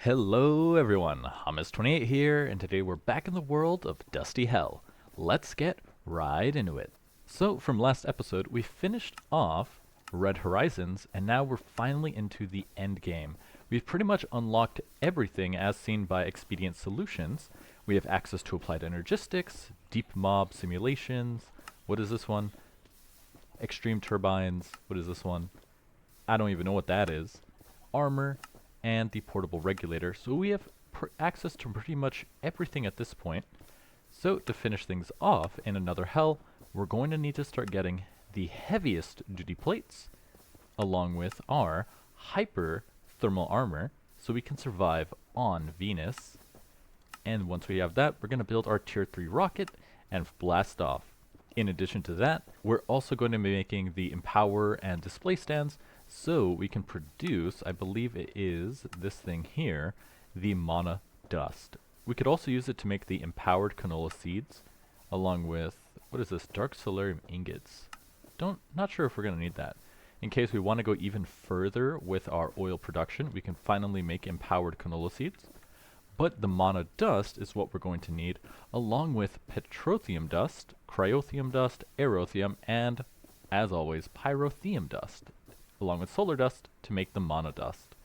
Hello everyone, Hummus28 here, and today we're back in the world of Dusty Hell. Let's get right into it. So from last episode, we finished off Red Horizons, and now we're finally into the end game. We've pretty much unlocked everything as seen by Expedient Solutions. We have access to applied energistics, deep mob simulations, what is this one? Extreme turbines, what is this one? I don't even know what that is. Armor, and the portable regulator. So we have access to pretty much everything at this point. So to finish things off in another hell, we're going to need to start getting the heaviest duty plates along with our hyper thermal armor so we can survive on Venus. And once we have that, we're going to build our tier 3 rocket and blast off. In addition to that, we're also going to be making the empower and display stands so we can produce, I believe it is this thing here, the mana dust. We could also use it to make the empowered canola seeds along with, what is this, dark solarium ingots. Not sure if we're going to need that. In case we want to go even further with our oil production, we can finally make empowered canola seeds. But the mana dust is what we're going to need, along with petrotheum dust, cryothium dust, aerothium, and, as always, pyrotheum dust, along with solar dust to make the mana dust,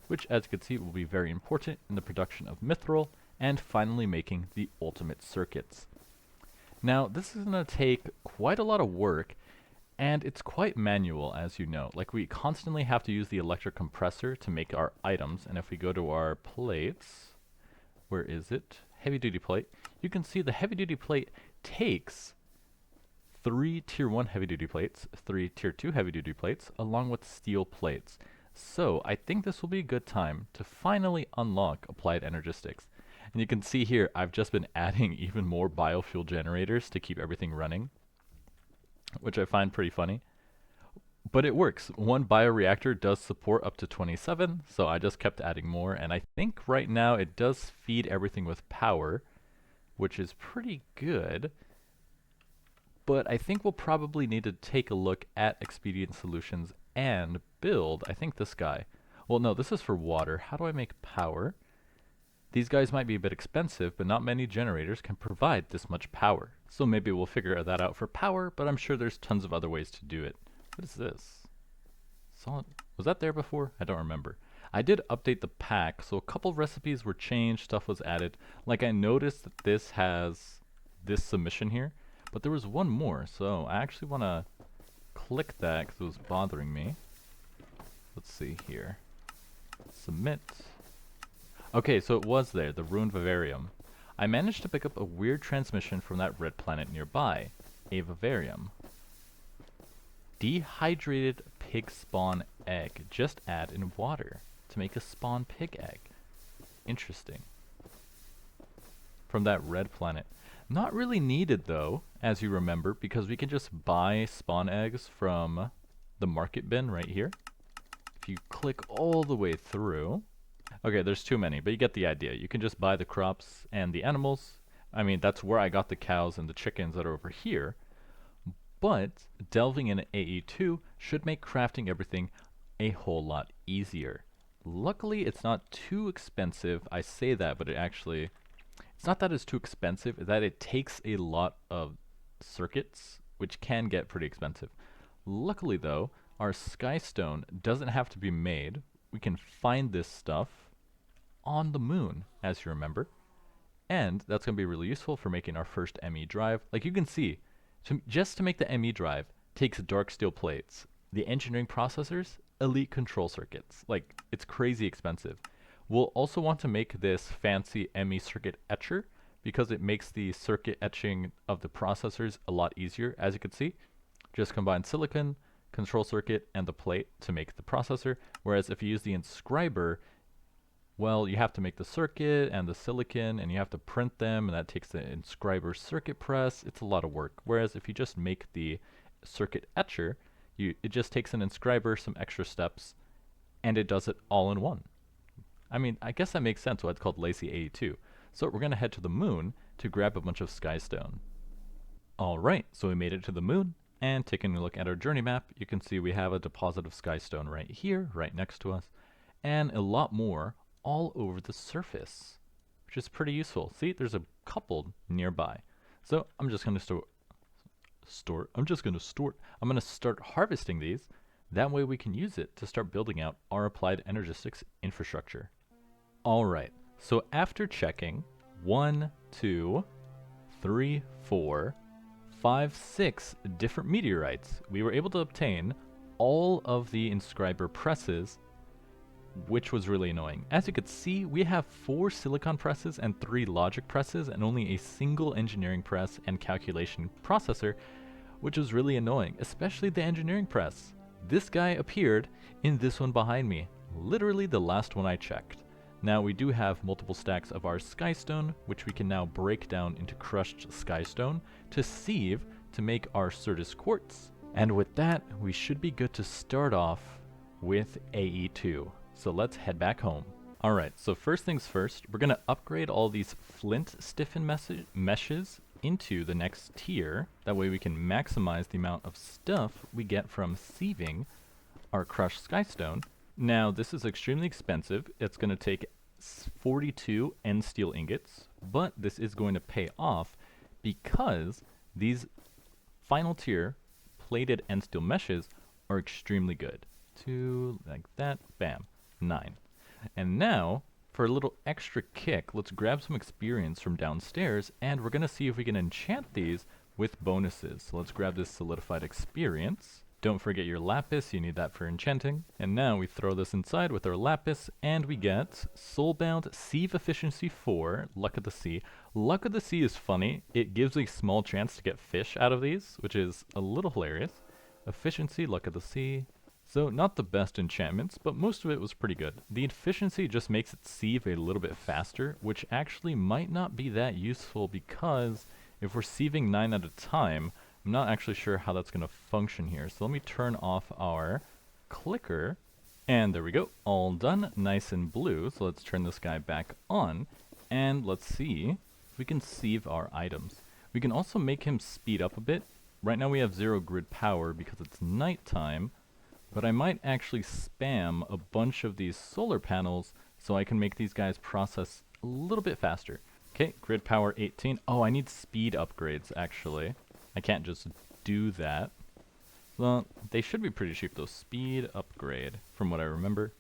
which, as you can see, will be very important in the production of mithril, and finally making the ultimate circuits. Now, this is going to take quite a lot of work, and it's quite manual, as you know. Like, we constantly have to use the electric compressor to make our items, and if we go to our plates, where is it? Heavy duty plate. You can see the heavy duty plate takes 3 tier 1 heavy duty plates, 3 tier 2 heavy duty plates, along with steel plates. So I think this will be a good time to finally unlock applied energistics. And you can see here, I've just been adding even more biofuel generators to keep everything running, which I find pretty funny. But it works. One bioreactor does support up to 27, so I just kept adding more, and I think right now it does feed everything with power, which is pretty good. But I think we'll probably need to take a look at Expedient Solutions and build, I think this guy. Well, no, this is for water. How do I make power? These guys might be a bit expensive, but not many generators can provide this much power. So maybe we'll figure that out for power, but I'm sure there's tons of other ways to do it. What is this? Solid. Was that there before? I don't remember. I did update the pack, so a couple recipes were changed, stuff was added. Like, I noticed that this has this submission here, but there was one more, so I actually want to click that because it was bothering me. Let's see here. Submit. Okay, so it was there, the ruined vivarium. I managed to pick up a weird transmission from that red planet nearby, a vivarium. Dehydrated pig spawn egg. Just add in water to make a spawn pig egg. Interesting. From that red planet. Not really needed though, as you remember, because we can just buy spawn eggs from the market bin right here. If you click all the way through. Okay, there's too many, but you get the idea. You can just buy the crops and the animals. I mean, that's where I got the cows and the chickens that are over here. But delving in AE2 should make crafting everything a whole lot easier. Luckily, it's not too expensive. I say that, but it's not that it's too expensive, it's that it takes a lot of circuits, which can get pretty expensive. Luckily though, our skystone doesn't have to be made. We can find this stuff on the moon, as you remember. And that's going to be really useful for making our first ME drive. Like you can see, just to make the ME drive takes dark steel plates, the engineering processors, elite control circuits. Like, it's crazy expensive. We'll also want to make this fancy ME circuit etcher because it makes the circuit etching of the processors a lot easier. As you can see, just combine silicon, control circuit, and the plate to make the processor. Whereas if you use the inscriber, well, you have to make the circuit and the silicon, and you have to print them, and that takes the inscriber circuit press. It's a lot of work. Whereas if you just make the circuit etcher, it just takes an inscriber, some extra steps, and it does it all in one. I mean, I guess that makes sense why it's called Lazy AE2. So we're going to head to the moon to grab a bunch of skystone. Alright, so we made it to the moon, and taking a look at our journey map, you can see we have a deposit of skystone right here, right next to us, and a lot more all over the surface, which is pretty useful. See, there's a couple nearby. So I'm just going to I'm going to start harvesting these. That way we can use it to start building out our applied energistics infrastructure. Alright, so after checking 1, 2, 3, 4, 5, 6 different meteorites, we were able to obtain all of the inscriber presses, which was really annoying. As you could see, we have 4 silicon presses and 3 logic presses and only a single engineering press and calculation processor, which was really annoying, especially the engineering press. This guy appeared in this one behind me, literally the last one I checked. Now we do have multiple stacks of our skystone, which we can now break down into crushed skystone to sieve to make our Certus quartz. And with that, we should be good to start off with AE2. So let's head back home. Alright, so first things first, we're going to upgrade all these flint stiffen meshes into the next tier. That way we can maximize the amount of stuff we get from sieving our crushed skystone. Now this is extremely expensive. It's going to take 42 end steel ingots, but this is going to pay off because these final tier plated end steel meshes are extremely good. 2 like that, bam. 9. And now, for a little extra kick, let's grab some experience from downstairs, and we're going to see if we can enchant these with bonuses. So let's grab this solidified experience. Don't forget your lapis, you need that for enchanting. And now we throw this inside with our lapis, and we get Soulbound, Sieve Efficiency 4, Luck of the Sea. Luck of the Sea is funny. It gives a small chance to get fish out of these, which is a little hilarious. Efficiency, Luck of the Sea. So not the best enchantments, but most of it was pretty good. The efficiency just makes it sieve a little bit faster, which actually might not be that useful because if we're sieving 9 at a time, I'm not actually sure how that's going to function here. So let me turn off our clicker, and there we go, all done, nice and blue. So let's turn this guy back on, and let's see if we can sieve our items. We can also make him speed up a bit. Right now we have 0 grid power because it's nighttime, but I might actually spam a bunch of these solar panels so I can make these guys process a little bit faster. Okay, grid power 18. Oh, I need speed upgrades, actually. I can't just do that. Well, they should be pretty cheap, though. Speed upgrade, from what I remember.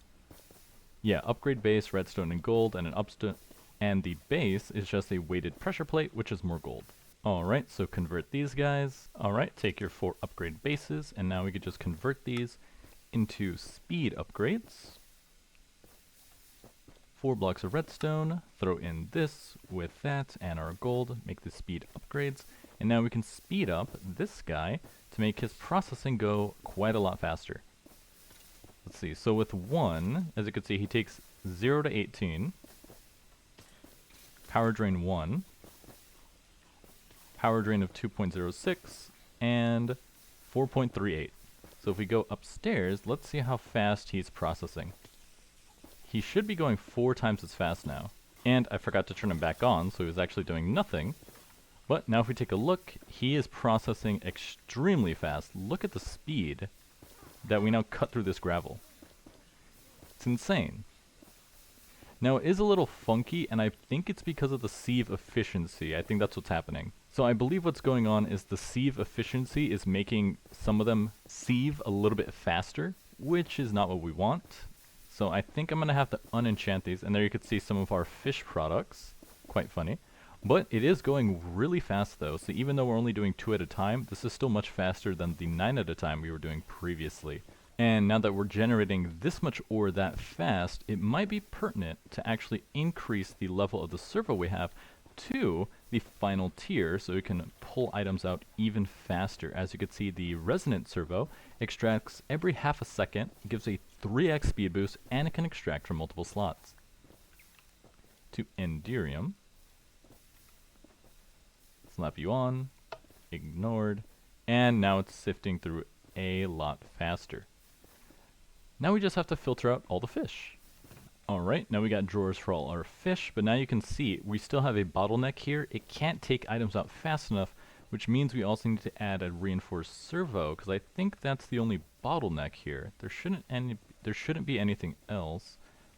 Yeah, upgrade base, redstone and gold, and an upstone. And the base is just a weighted pressure plate, which is more gold. Alright, so convert these guys. Alright, take your 4 upgrade bases, and now we could just convert these into speed upgrades. 4 blocks of redstone, throw in this with that and our gold, make the speed upgrades, and now we can speed up this guy to make his processing go quite a lot faster. Let's see, so with 1, as you can see, he takes 0 to 18, power drain 1, power drain of 2.06, and 4.38. So if we go upstairs, let's see how fast he's processing. He should be going 4 times as fast now. And I forgot to turn him back on, so he was actually doing nothing. But now if we take a look, he is processing extremely fast. Look at the speed that we now cut through this gravel. It's insane. Now it is a little funky, and I think it's because of the sieve efficiency. I think that's what's happening. So I believe what's going on is the sieve efficiency is making some of them sieve a little bit faster, which is not what we want. So I think I'm going to have to unenchant these, and there you can see some of our fish products. Quite funny. But it is going really fast though, so even though we're only doing 2 at a time, this is still much faster than the 9 at a time we were doing previously. And now that we're generating this much ore that fast, it might be pertinent to actually increase the level of the servo we have to the final tier so we can pull items out even faster. As you can see, the resonant servo extracts every half a second, gives a 3x speed boost, and it can extract from multiple slots. To Enderium. Slap you on, ignored, and now it's sifting through a lot faster. Now we just have to filter out all the fish. Alright, now we got drawers for all our fish, but now you can see we still have a bottleneck here. It can't take items out fast enough, which means we also need to add a reinforced servo, because I think that's the only bottleneck here. There shouldn't be anything else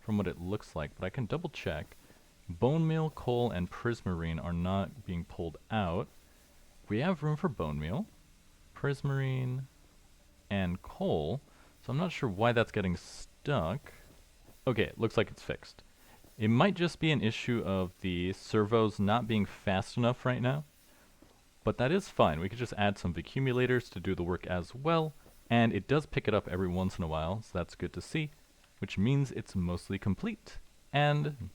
from what it looks like, but I can double check. Bone meal, coal, and prismarine are not being pulled out. We have room for bone meal, prismarine, and coal, so I'm not sure why that's getting stuck. Okay, it looks like it's fixed. It might just be an issue of the servos not being fast enough right now, but that is fine. We could just add some accumulators to do the work as well, and it does pick it up every once in a while, so that's good to see, which means it's mostly complete. And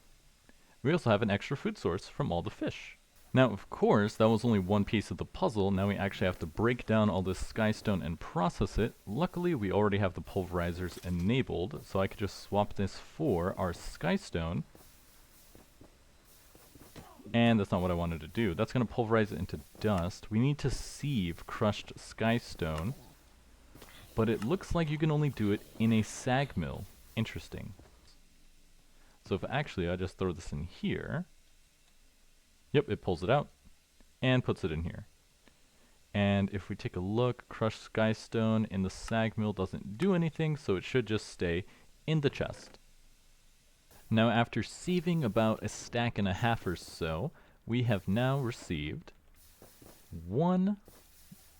we also have an extra food source from all the fish. Now, of course, that was only one piece of the puzzle. Now we actually have to break down all this skystone and process it. Luckily, we already have the pulverizers enabled, so I could just swap this for our skystone. And that's not what I wanted to do. That's going to pulverize it into dust. We need to sieve crushed skystone, but it looks like you can only do it in a sag mill. Interesting. So if actually I just throw this in here, yep, it pulls it out and puts it in here. And if we take a look, crushed skystone in the sag mill doesn't do anything, so it should just stay in the chest. Now after sieving about a stack and a half or so, we have now received 1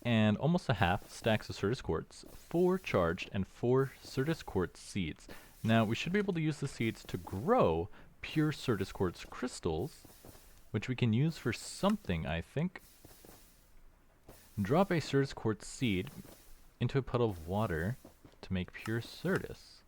and almost a half stacks of Certus quartz, 4 charged, and 4 Certus quartz seeds. Now we should be able to use the seeds to grow pure Certus quartz crystals, which we can use for something, I think. Drop a Certus quartz seed into a puddle of water to make pure Certus.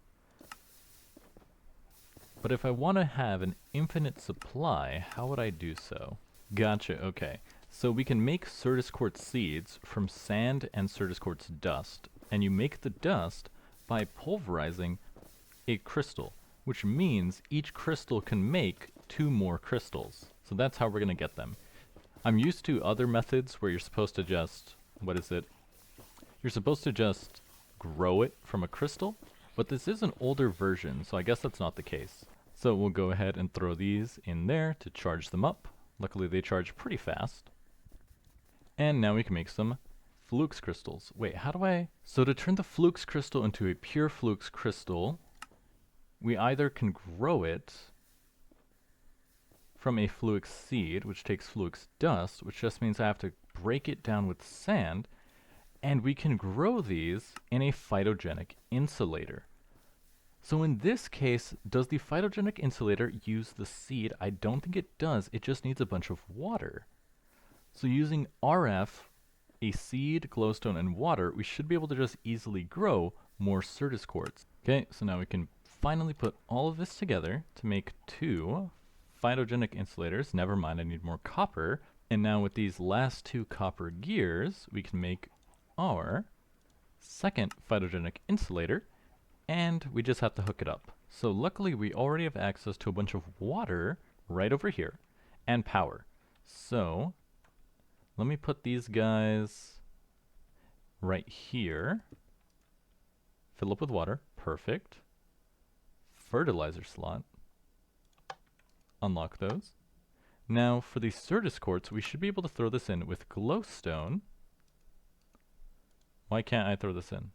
But if I want to have an infinite supply, how would I do so? Gotcha, okay. So we can make Certus quartz seeds from sand and Certus quartz dust, and you make the dust by pulverizing a crystal, which means each crystal can make 2 more crystals. So that's how we're going to get them. I'm used to other methods where you're supposed to just, You're supposed to just grow it from a crystal, but this is an older version, so I guess that's not the case. So we'll go ahead and throw these in there to charge them up. Luckily they charge pretty fast. And now we can make some flux crystals. Wait, how do I... So to turn the flux crystal into a pure flux crystal, we either can grow it from a flux seed, which takes flux dust, which just means I have to break it down with sand, and we can grow these in a phytogenic insulator. So in this case, does the phytogenic insulator use the seed? I don't think it does. It just needs a bunch of water. So using RF, a seed, glowstone, and water, we should be able to just easily grow more Certus quartz. Okay, so now we can finally put all of this together to make 2 phytogenic insulators. Never mind, I need more copper. And now with these last 2 copper gears, we can make our second phytogenic insulator, and we just have to hook it up. So luckily we already have access to a bunch of water right over here, and power. So let me put these guys right here. Fill up with water, perfect. Fertilizer slot. Unlock those. Now for the Certus quartz, we should be able to throw this in with glowstone. Why can't I throw this in?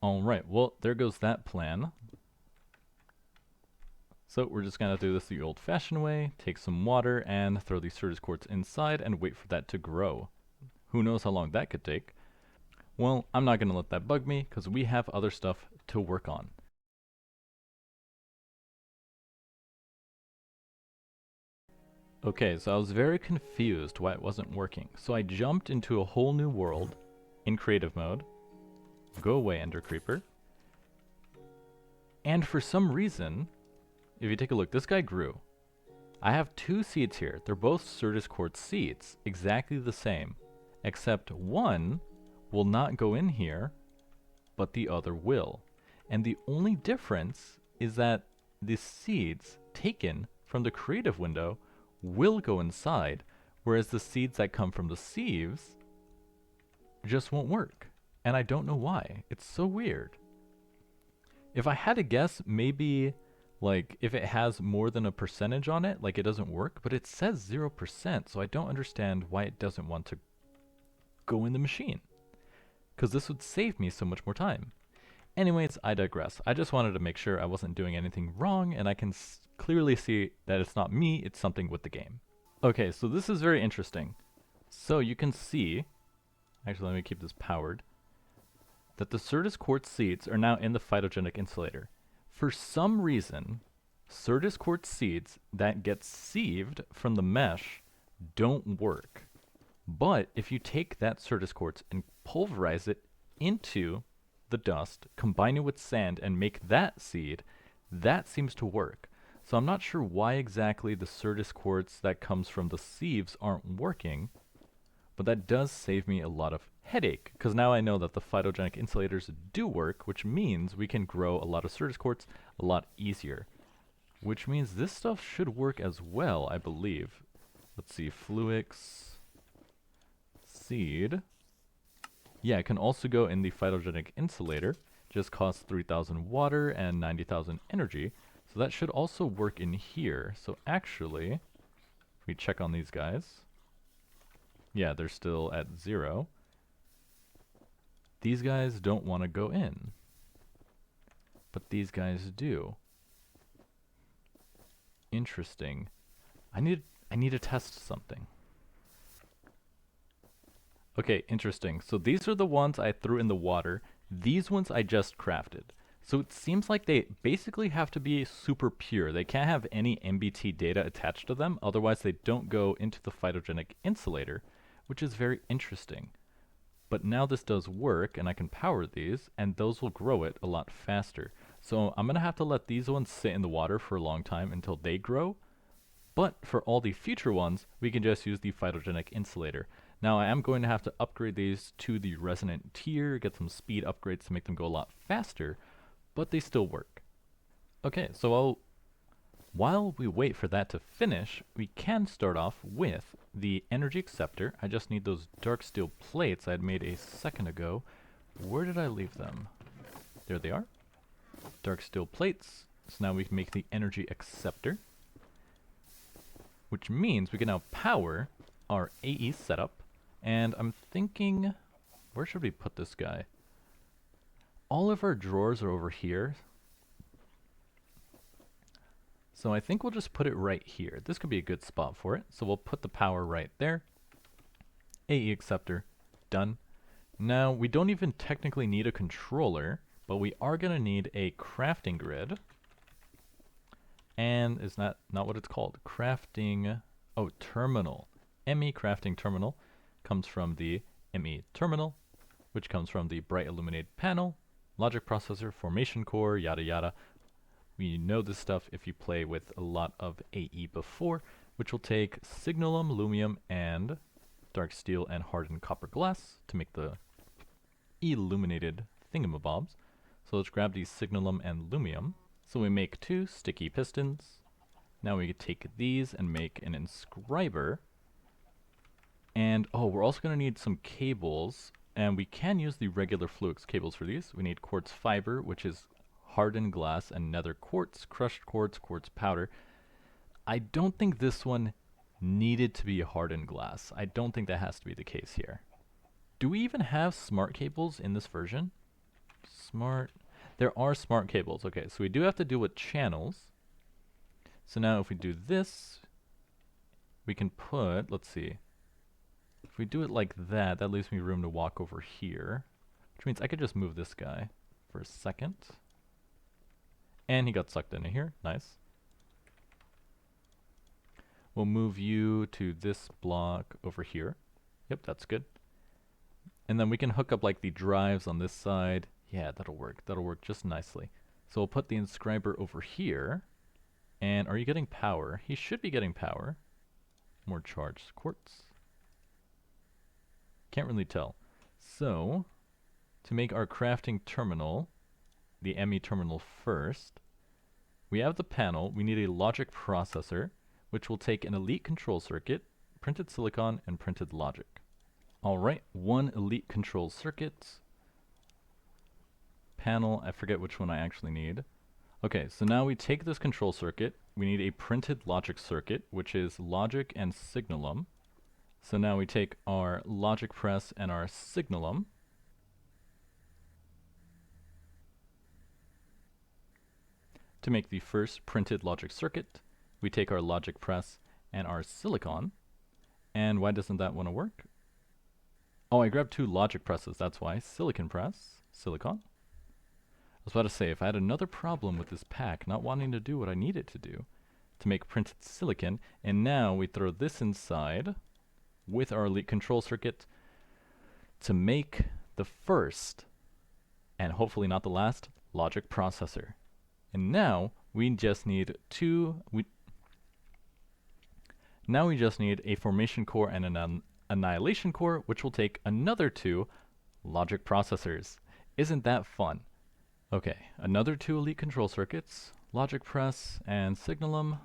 Alright, well, there goes that plan. So we're just going to do this the old-fashioned way, take some water and throw the Certus quartz inside and wait for that to grow. Who knows how long that could take. Well, I'm not going to let that bug me, because we have other stuff to work on. Okay, so I was very confused why it wasn't working. So I jumped into a whole new world in creative mode. Go away, Ender Creeper. And for some reason, if you take a look, this guy grew. I have 2 seeds here. They're both Certus quartz seeds, exactly the same, except one will not go in here, but the other will. And the only difference is that the seeds taken from the creative window will go inside, whereas the seeds that come from the sieves just won't work. And I don't know why. It's so weird. If I had to guess, maybe like if it has more than a percentage on it, like it doesn't work, but it says 0%, so I don't understand why it doesn't want to go in the machine. Because this would save me so much more time. Anyways, I digress. I just wanted to make sure I wasn't doing anything wrong, and I can clearly see that it's not me, it's something with the game. Okay, so this is very interesting. So you can see, actually let me keep this powered, that the Certus quartz seeds are now in the phytogenic insulator. For some reason, Certus quartz seeds that get sieved from the mesh don't work. But if you take that Certus quartz and pulverize it into the dust, combine it with sand, and make that seed, that seems to work. So I'm not sure why exactly the Certus quartz that comes from the sieves aren't working, but that does save me a lot of headache, because now I know that the phytogenic insulators do work, which means we can grow a lot of Certus quartz a lot easier. Which means this stuff should work as well, I believe. Let's see, Fluix seed. Yeah, it can also go in the phytogenic insulator. Just costs 3,000 water and 90,000 energy. So that should also work in here. So actually, if we check on these guys, yeah, they're still at 0. These guys don't want to go in, but these guys do. Interesting. I need to test something. Okay, interesting. So these are the ones I threw in the water. These ones I just crafted. So it seems like they basically have to be super pure. They can't have any MBT data attached to them, otherwise they don't go into the phytogenic insulator, which is very interesting. But now this does work, and I can power these, and those will grow it a lot faster. So I'm going to have to let these ones sit in the water for a long time until they grow. But for all the future ones, we can just use the phytogenic insulator. Now I am going to have to upgrade these to the resonant tier, get some speed upgrades to make them go a lot faster, but they still work. Okay, so while we wait for that to finish, we can start off with the energy acceptor. I just need those dark steel plates I had made a second ago. Where did I leave them? There they are. Dark steel plates. So now we can make the energy acceptor, which means we can now power our AE setup. And I'm thinking, where should we put this guy? All of our drawers are over here. So I think we'll just put it right here. This could be a good spot for it. So we'll put the power right there. AE acceptor, done. Now we don't even technically need a controller, but we are going to need a crafting grid. And is that not what it's called? Crafting, oh, terminal. ME crafting terminal comes from the ME terminal, which comes from the bright illuminated panel, logic processor, formation core, yada yada. We know this stuff if you play with a lot of AE before, which will take signalum, lumium, and dark steel and hardened copper glass to make the illuminated thingamabobs. So let's grab these signalum and lumium. So we make 2 sticky pistons. Now we can take these and make an inscriber. And oh, we're also going to need some cables, and we can use the regular Fluix cables for these. We need quartz fiber, which is hardened glass, and nether quartz, crushed quartz, quartz powder. I don't think this one needed to be hardened glass. I don't think that has to be the case here. Do we even have smart cables in this version? Smart. There are smart cables. Okay, so we do have to deal with channels. So now if we do this, we can put, let's see. If we do it like that, that leaves me room to walk over here, which means I could just move this guy for a second. And he got sucked into here. Nice. We'll move you to this block over here. Yep, that's good. And then we can hook up like the drives on this side. Yeah, that'll work. That'll work just nicely. So we'll put the inscriber over here. And are you getting power? He should be getting power. More charged quartz. Can't really tell. So, to make our crafting terminal, the ME terminal first, we have the panel. We need a logic processor, which will take an elite control circuit, printed silicon, and printed logic. Alright, 1 elite control circuit. Panel, I forget which one I actually need. Okay, so now we take this control circuit. We need a printed logic circuit, which is logic and signalum. So now we take our logic press and our signalum. To make the first printed logic circuit, we take our logic press and our silicon. And why doesn't that want to work? Oh, I grabbed two logic presses, that's why. Silicon press, silicon. I was about to say, if I had another problem with this pack not wanting to do what I need it to do, to make printed silicon, and now we throw this inside with our elite control circuit to make the first, and hopefully not the last, logic processor. And now we just need now we just need a formation core and an annihilation core, which will take another two logic processors. Isn't that fun? Okay, another two elite control circuits, logic press and signalum.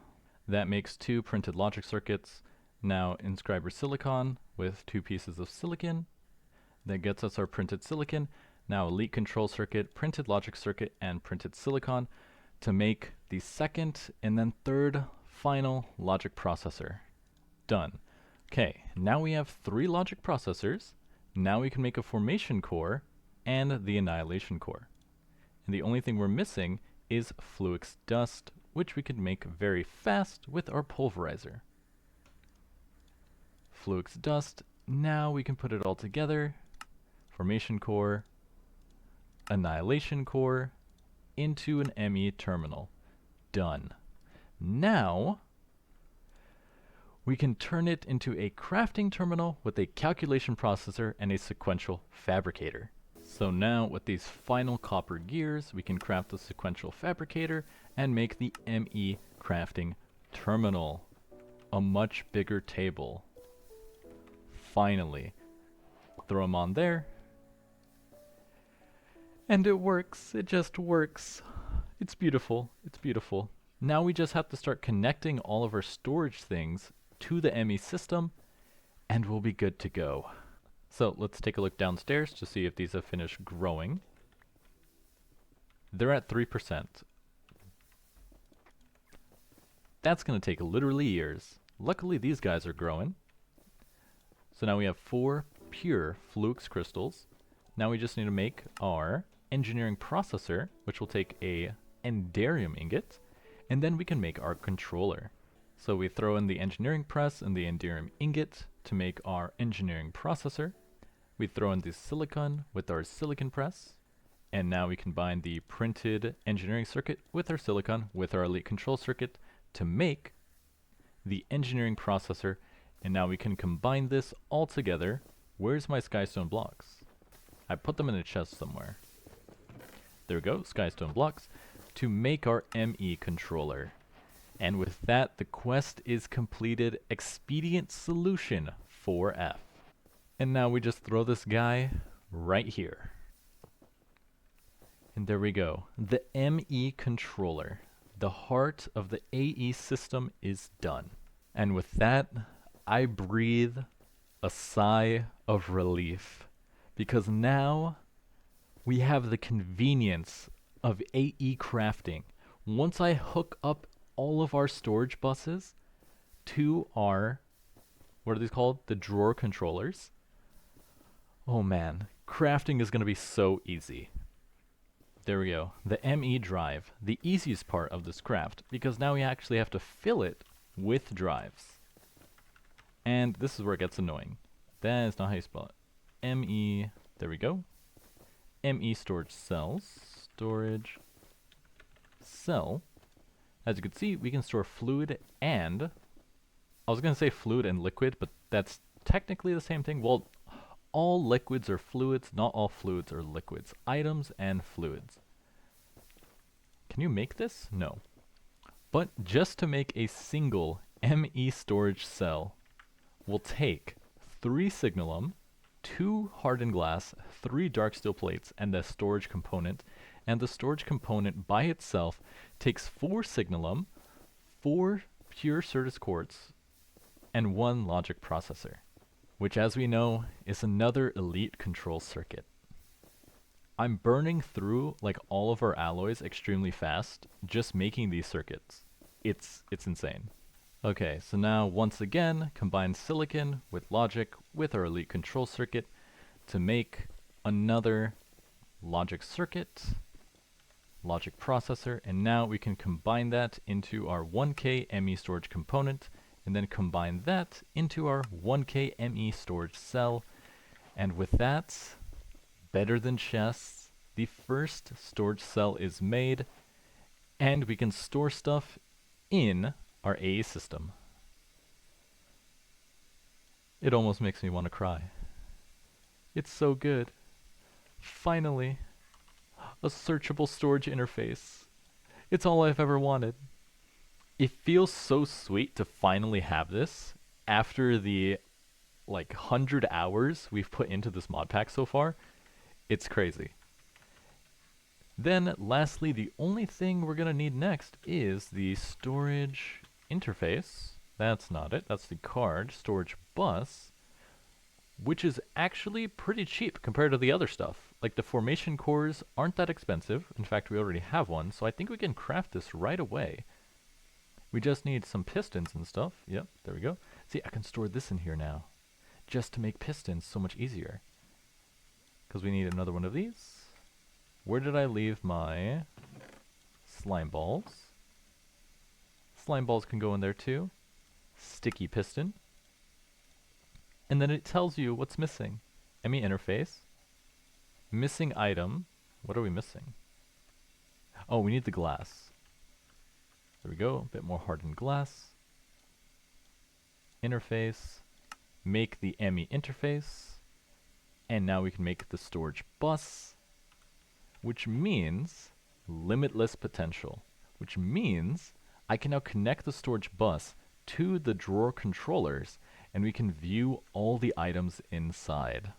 That makes two printed logic circuits. Now inscribe our silicon with two pieces of silicon. That gets us our printed silicon. Now elite control circuit, printed logic circuit, and printed silicon to make the second and then third final logic processor. Done. Okay, now we have three logic processors. Now we can make a formation core and the annihilation core. And the only thing we're missing is Fluix dust, which we can make very fast with our pulverizer. Fluix dust, now we can put it all together. Formation core, annihilation core, into an ME terminal. Done. Now, we can turn it into a crafting terminal with a calculation processor and a sequential fabricator. So now with these final copper gears, we can craft a sequential fabricator and make the ME crafting terminal. A much bigger table. Finally. Throw them on there. And it works. It just works. It's beautiful. It's beautiful. Now we just have to start connecting all of our storage things to the ME system, and we'll be good to go. So let's take a look downstairs to see if these have finished growing. They're at 3%. That's going to take literally years. Luckily these guys are growing. So now we have 4 pure Fluix crystals. Now we just need to make our engineering processor, which will take a enderium ingot, and then we can make our controller. So we throw in the engineering press and the enderium ingot to make our engineering processor. We throw in the silicon with our silicon press, and now we combine the printed engineering circuit with our silicon with our elite control circuit to make the engineering processor, and now we can combine this all together. Where's my skystone blocks? I put them in a chest somewhere. There we go, skystone blocks, to make our ME controller. And with that, the quest is completed. Expedient solution 4F. And now we just throw this guy right here. And there we go. The ME controller. The heart of the AE system is done. And with that, I breathe a sigh of relief. Because now we have the convenience of AE crafting. Once I hook up all of our storage buses to our, what are these called? The drawer controllers. Oh man, crafting is going to be so easy. There we go. The ME drive, the easiest part of this craft, because now we actually have to fill it with drives. And this is where it gets annoying. That is not how you spell it. ME, there we go. ME storage cells, storage cell. As you can see, we can store fluid and, I was going to say fluid and liquid, but that's technically the same thing. Well, all liquids are fluids, not all fluids are liquids. Items and fluids. Can you make this? No. But just to make a single ME storage cell, we'll take 3 signalum, 2 hardened glass, 3 dark steel plates, and the storage component. And the storage component by itself takes 4 signalum, 4 pure Certus quartz, and 1 logic processor, which as we know is another elite control circuit. I'm burning through like all of our alloys extremely fast just making these circuits. It's insane. Okay, so now once again combine silicon with logic with our elite control circuit to make another logic circuit. logic processor, and now we can combine that into our 1K ME storage component, and then combine that into our 1K ME storage cell. And with that, better than chess, the first storage cell is made, and we can store stuff in our AE system. It almost makes me want to cry. It's so good. Finally, a searchable storage interface. It's all I've ever wanted. It feels so sweet to finally have this after the 100 hours we've put into this mod pack so far. It's crazy. Then lastly, the only thing we're gonna need next is the storage interface. That's not it, that's the card storage bus, which is actually pretty cheap compared to the other stuff. Like, the formation cores aren't that expensive. In fact, we already have one, so I think we can craft this right away. We just need some pistons and stuff. Yep, there we go. See, I can store this in here now, just to make pistons so much easier. Because we need another one of these. Where did I leave my slime balls? Slime balls can go in there too. Sticky piston. And then it tells you what's missing. ME interface. Missing item. What are we missing? Oh, we need the glass. There we go, a bit more hardened glass. Interface. Make the ME interface. And now we can make the storage bus, which means limitless potential, which means I can now connect the storage bus to the drawer controllers, and we can view all the items inside.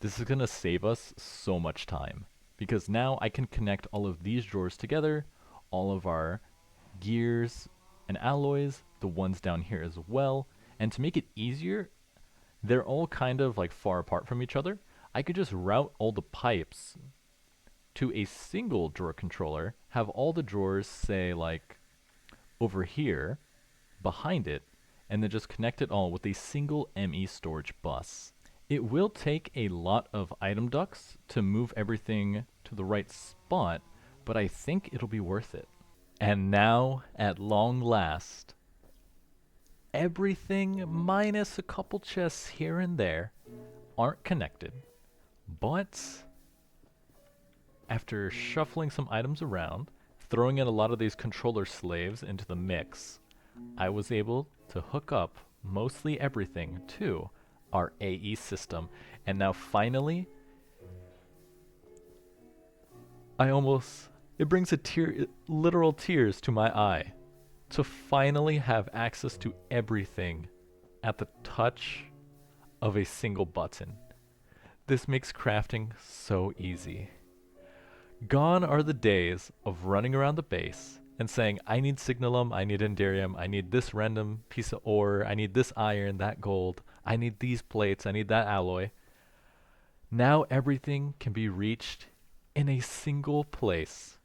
This is going to save us so much time, because now I can connect all of these drawers together, all of our gears and alloys, the ones down here as well, and to make it easier, they're all kind of far apart from each other. I could just route all the pipes to a single drawer controller, have all the drawers say over here, behind it, and then just connect it all with a single ME storage bus. It will take a lot of item ducts to move everything to the right spot, but I think it'll be worth it. And now, at long last, everything minus a couple chests here and there aren't connected, but after shuffling some items around, throwing in a lot of these controller slaves into the mix, I was able to hook up mostly everything to our AE system. And now finally, it brings literal tears to my eye to finally have access to everything at the touch of a single button. This makes crafting so easy. Gone are the days of running around the base and saying, I need signalum, I need enderium, I need this random piece of ore, I need this iron, that gold, I need these plates, I need that alloy. Now everything can be reached in a single place.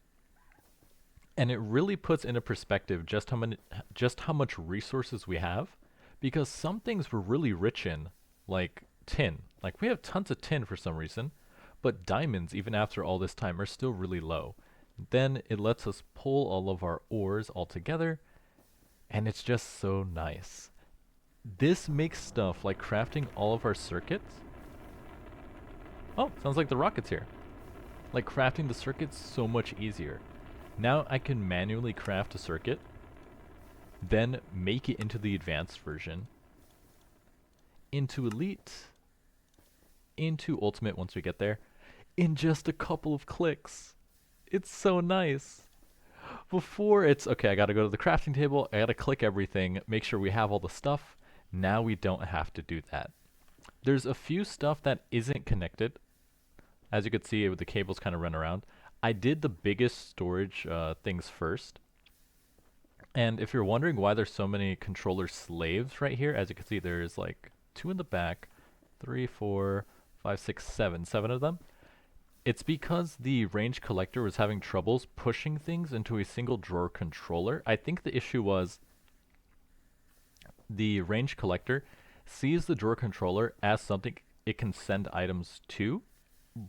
And it really puts into perspective just how much resources we have, because some things we're really rich in, like tin. We have tons of tin for some reason, but diamonds, even after all this time, are still really low. Then it lets us pull all of our ores all together, and it's just so nice. This makes stuff like crafting all of our circuits. Oh, sounds like the rocket's here. Crafting the circuits so much easier. Now I can manually craft a circuit, then make it into the advanced version, into elite, into ultimate once we get there, in just a couple of clicks. It's so nice. Before it's, okay, I gotta go to the crafting table, I gotta click everything, make sure we have all the stuff. Now we don't have to do that. There's a few stuff that isn't connected. As you can see, the cables kind of run around. I did the biggest storage things first. And if you're wondering why there's so many controller slaves right here, as you can see, there's 2 in the back, 3, 4, 5, 6, 7 of them. It's because the range collector was having troubles pushing things into a single drawer controller. I think the issue was the range collector sees the drawer controller as something it can send items to,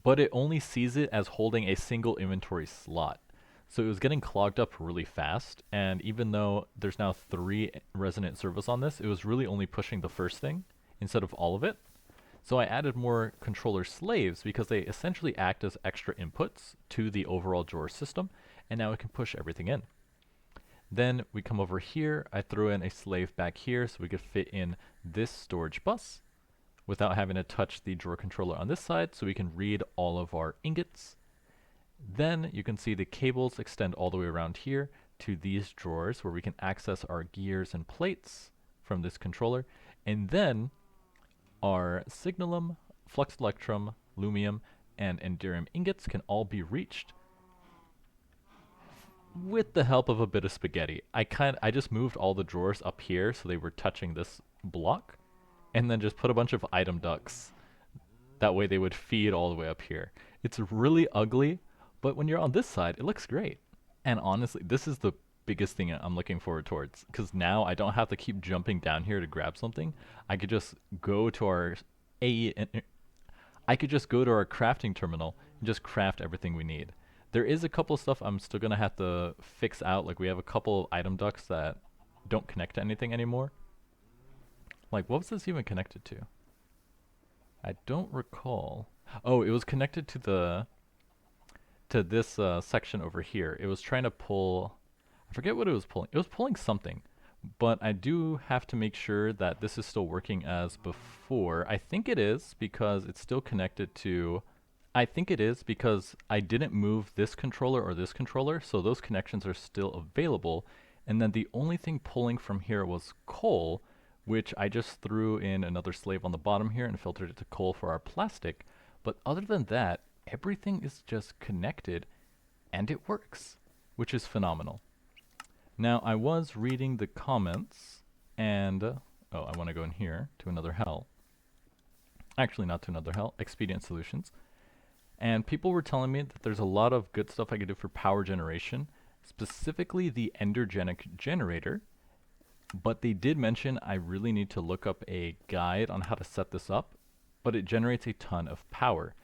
but it only sees it as holding a single inventory slot. So it was getting clogged up really fast, and even though there's now 3 resonant servos on this, it was really only pushing the first thing instead of all of it. So I added more controller slaves because they essentially act as extra inputs to the overall drawer system, and now it can push everything in. Then we come over here, I threw in a slave back here so we could fit in this storage bus without having to touch the drawer controller on this side, so we can read all of our ingots. Then you can see the cables extend all the way around here to these drawers where we can access our gears and plates from this controller. And then our signalum, flux electrum, lumium, and enderium ingots can all be reached with the help of a bit of spaghetti. I just moved all the drawers up here so they were touching this block, and then just put a bunch of item ducts. That way they would feed all the way up here. It's really ugly, but when you're on this side, it looks great. And honestly, this is the biggest thing I'm looking forward towards, because now I don't have to keep jumping down here to grab something. I could just go to our I could just go to our crafting terminal and just craft everything we need. There is a couple of stuff I'm still gonna have to fix out. Like we have a couple of item ducts that don't connect to anything anymore. Like what was this even connected to? I don't recall. Oh, it was connected to this section over here. It was trying to pull, I forget what it was pulling. It was pulling something, but I do have to make sure that this is still working as before. I think it is because it's still connected to, I think it is because I didn't move this controller or this controller, so those connections are still available. And then the only thing pulling from here was coal, which I just threw in another slave on the bottom here and filtered it to coal for our plastic. But other than that, everything is just connected and it works, which is phenomenal. Now, I was reading the comments and, oh, I want to go in here to another hell. Actually, not to another hell, Expedient Solutions. And people were telling me that there's a lot of good stuff I could do for power generation, specifically the endergenic generator. But they did mention I really need to look up a guide on how to set this up, but it generates a ton of power.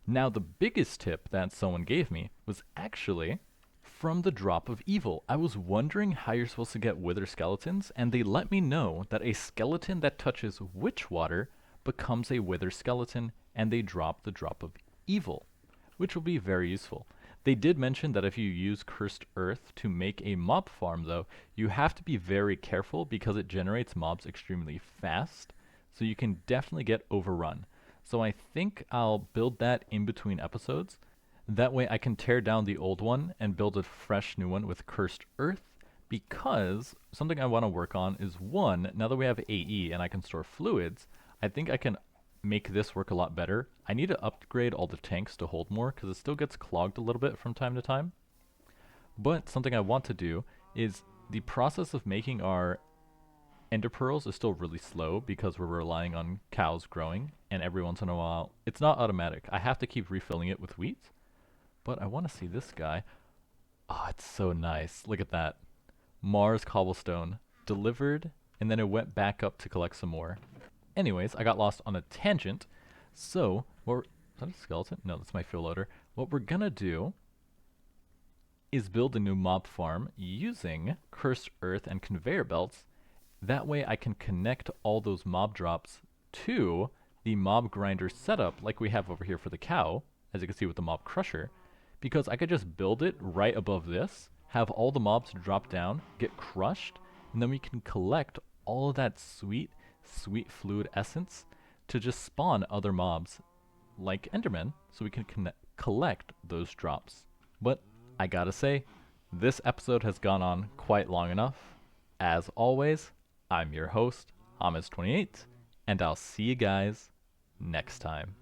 Now, the biggest tip that someone gave me was actually from the drop of evil. I was wondering how you're supposed to get wither skeletons, and they let me know that a skeleton that touches witch water becomes a wither skeleton, and they drop the drop of evil, which will be very useful. They did mention that if you use cursed earth to make a mob farm, though, you have to be very careful because it generates mobs extremely fast, so you can definitely get overrun. So I think I'll build that in between episodes. That way I can tear down the old one and build a fresh new one with cursed earth, because something I want to work on is, one, now that we have AE and I can store fluids, I think I can make this work a lot better. I need to upgrade all the tanks to hold more because it still gets clogged a little bit from time to time. But something I want to do is the process of making our ender pearls is still really slow because we're relying on cows growing, and every once in a while, it's not automatic. I have to keep refilling it with wheat, but I want to see this guy. Oh, it's so nice. Look at that. Mars cobblestone delivered, and then it went back up to collect some more. Anyways, I got lost on a tangent. So, is that a skeleton? No, that's my fuel loader. What we're gonna do is build a new mob farm using cursed earth and conveyor belts. That way I can connect all those mob drops to the mob grinder setup like we have over here for the cow, as you can see with the mob crusher, because I could just build it right above this, have all the mobs drop down, get crushed, and then we can collect all of that sweet fluid essence to just spawn other mobs like Endermen, so we can collect those drops. But I gotta say, this episode has gone on quite long enough. As always, I'm your host, Hamas28, and I'll see you guys next time.